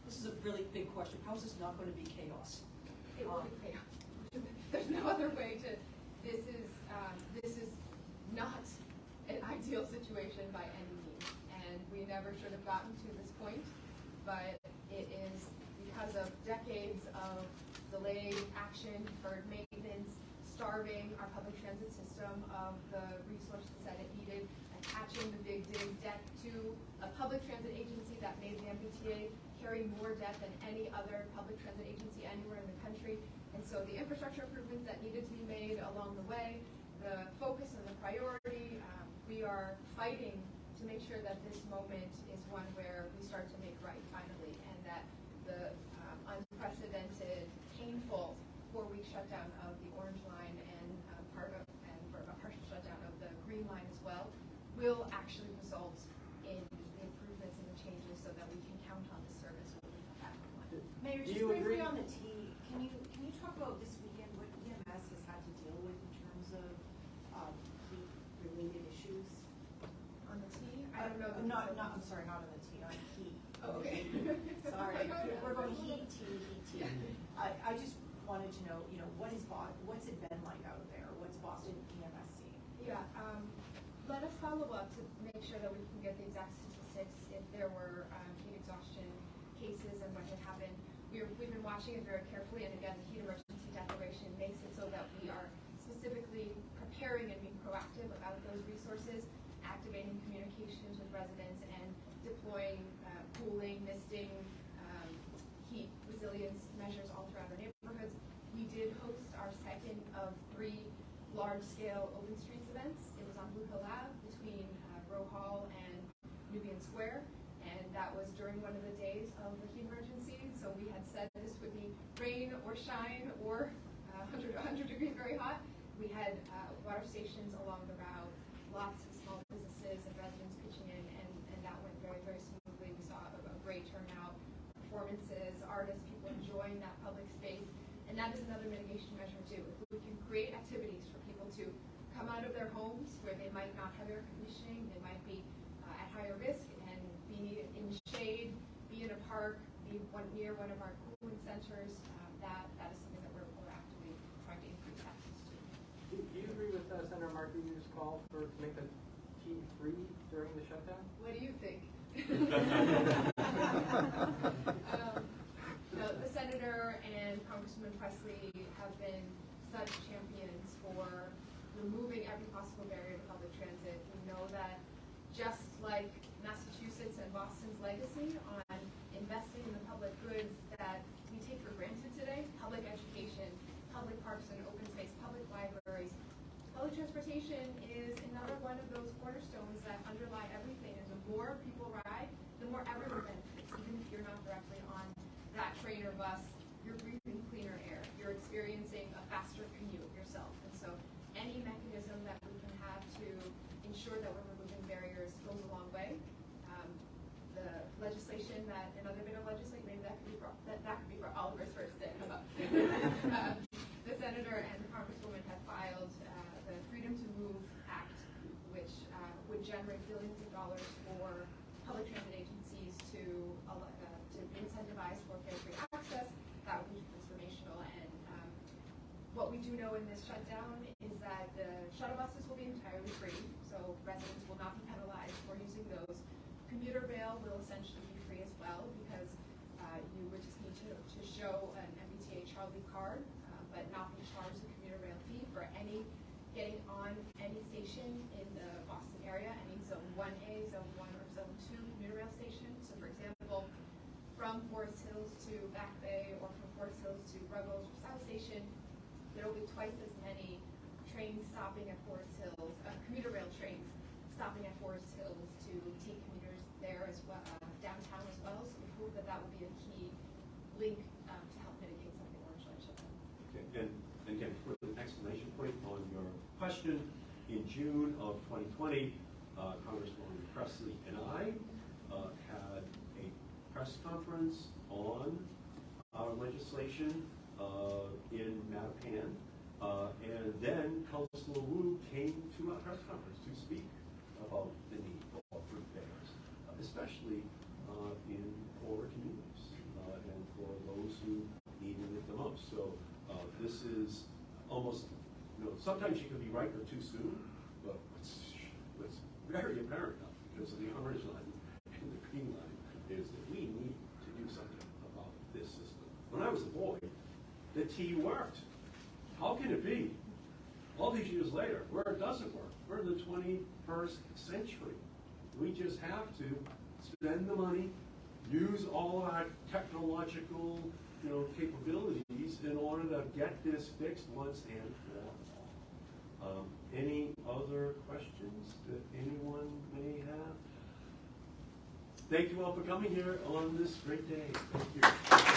This is a really big question. How is this not going to be chaos? It will be chaos. There's no other way to. This is not an ideal situation by any means, and we never should have gotten to this point. But it is because of decades of delayed action, deferred maintenance, starving our public transit system of the resources that it needed, attaching the big dig debt to a public transit agency that made the MBTA carry more debt than any other public transit agency anywhere in the country. And so the infrastructure improvements that needed to be made along the way, the focus and the priority, we are fighting to make sure that this moment is one where we start to make right finally, and that the unprecedented, painful 4-week shutdown of the orange line and a partial shutdown of the green line as well will actually result in the improvements and the changes so that we can count on the service when we come back online. Mayor, Do just you briefly agree? on the T, can you talk about this weekend what EMS has had to deal with in terms of heat-related issues? On the T, I don't know. I'm sorry, not on the T, on heat. Oh, okay. Sorry, we're going heat. I just wanted to know, what's it been like out there? What's Boston EMS seeing? Yeah, let us follow up to make sure that we can get the exact statistics if there were heat exhaustion cases and what had happened. We've been watching it very carefully, and again, the heat emergency declaration makes it so that we are specifically preparing and being proactive about those resources, activating communications with residents, and deploying cooling, misting, heat resilience measures all throughout our neighborhoods. We did host our second of 3 large-scale open streets events. It was on Blue Hill Ave between Row Hall and Nubian Square, and that was during one of the days of the heat emergency. So we had said this would be or shine or 100 degrees very hot. We had water stations along the route, lots of small businesses and residents pitching in, and that went very, very smoothly. We saw a great turnout, performances, artists, people enjoying that public space, and that is another mitigation measure too. If we can create activities for people to come out of their homes where they might not have air conditioning, they might be at higher risk, and be in shade, be in a park, be near one of our cooling centers, that is something that we're actively trying to increase access to. Do you agree with Senator Markey's call to make the tea free during the shutdown? What do you think? The senator and Congressman Presley have been such champions for removing every possible barrier to public transit. We know that just like Massachusetts and Boston's legacy on investing in the public goods that we take for granted today, public education, public parks and open space, public libraries, public transportation is another one of those cornerstones that underlie everything. And the more people ride, the more everyone benefits. Even if you're not directly on that train or bus, you're breathing cleaner air. You're experiencing a faster commute yourself. And so any mechanism that we can have to ensure that we're removing barriers goes a long way. The legislation another bit of legislation, maybe that could be for Oliver's first day. The senator and the congresswoman have filed the Freedom to Move Act, which would generate billions of dollars for public transit agencies to incentivize for fare-free access. That would be transformational. And what we do know in this shutdown is that the shuttle buses will be entirely free, so residents will not be penalized for using those. Commuter rail will essentially be free as well, because you would just need to show an MBTA Charlie card, but not be charged a commuter rail fee for getting on any station in the Boston area, any Zone 1A, Zone 1, or Zone 2 commuter rail station. So for example, from Forest Hills to Back Bay, or from Forest Hills to Ruggles or South Station, there will be twice as many trains stopping at Forest Hills, commuter rail trains stopping at Forest Hills to take commuters there as well, downtown as well. So we hope that that will be a key link to help mitigate some of the orange line shutdown. Okay, and again, for an exclamation point on your question, in June of 2020, Congresswoman Presley and I had a press conference on our legislation in Mattapan, and then Councilor Wu came to our press conference to speak about the need for fruit bears, especially in poorer communities and for those who needed it the most. So this is almost, sometimes you can be right or too soon, but what's very apparent now, because of the orange line and the green line, is that we need to do something about this system. When I was a boy, the T worked. How can it be, all these years later, where it doesn't work? We're in the 21st century. We just have to spend the money, use all our technological capabilities in order to get this fixed once and for all. Any other questions that anyone may have? Thank you all for coming here on this great day. Thank you.